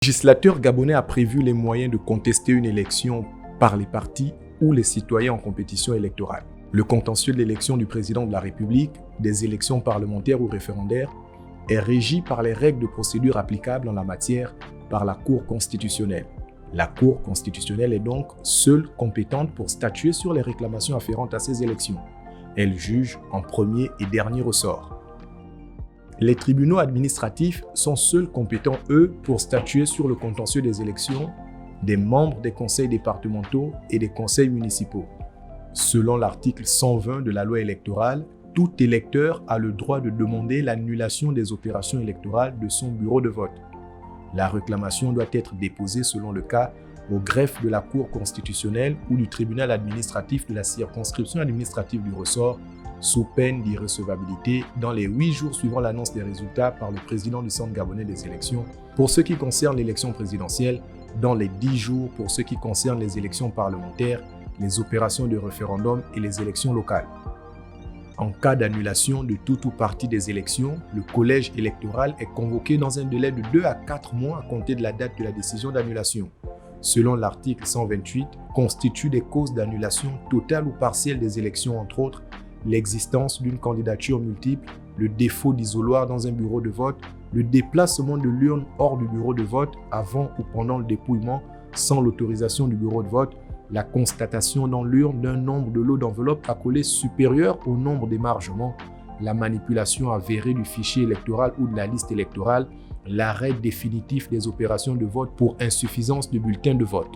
Le législateur gabonais a prévu les moyens de contester une élection par les partis ou les citoyens en compétition électorale. Le contentieux de l'élection du président de la République, des élections parlementaires ou référendaires, est régi par les règles de procédure applicables en la matière par la Cour constitutionnelle. La Cour constitutionnelle est donc seule compétente pour statuer sur les réclamations afférentes à ces élections. Elle juge en premier et dernier ressort. Les tribunaux administratifs sont seuls compétents, eux, pour statuer sur le contentieux des élections des membres des conseils départementaux et des conseils municipaux. Selon l'article 120 de la loi électorale, tout électeur a le droit de demander l'annulation des opérations électorales de son bureau de vote. La réclamation doit être déposée selon le cas au greffe de la Cour constitutionnelle ou du tribunal administratif de la circonscription administrative du ressort, sous peine d'irrecevabilité dans les 8 jours suivant l'annonce des résultats par le président du Centre gabonais des élections pour ce qui concerne l'élection présidentielle, dans les 10 jours pour ce qui concerne les élections parlementaires, les opérations de référendum et les élections locales. En cas d'annulation de tout ou partie des élections, le collège électoral est convoqué dans un délai de 2 à 4 mois à compter de la date de la décision d'annulation. Selon l'article 128, constituent des causes d'annulation totale ou partielle des élections, entre autres, l'existence d'une candidature multiple, le défaut d'isoloir dans un bureau de vote, le déplacement de l'urne hors du bureau de vote avant ou pendant le dépouillement sans l'autorisation du bureau de vote, la constatation dans l'urne d'un nombre de lots d'enveloppes à coller supérieur au nombre d'émargements, la manipulation avérée du fichier électoral ou de la liste électorale, l'arrêt définitif des opérations de vote pour insuffisance de bulletins de vote.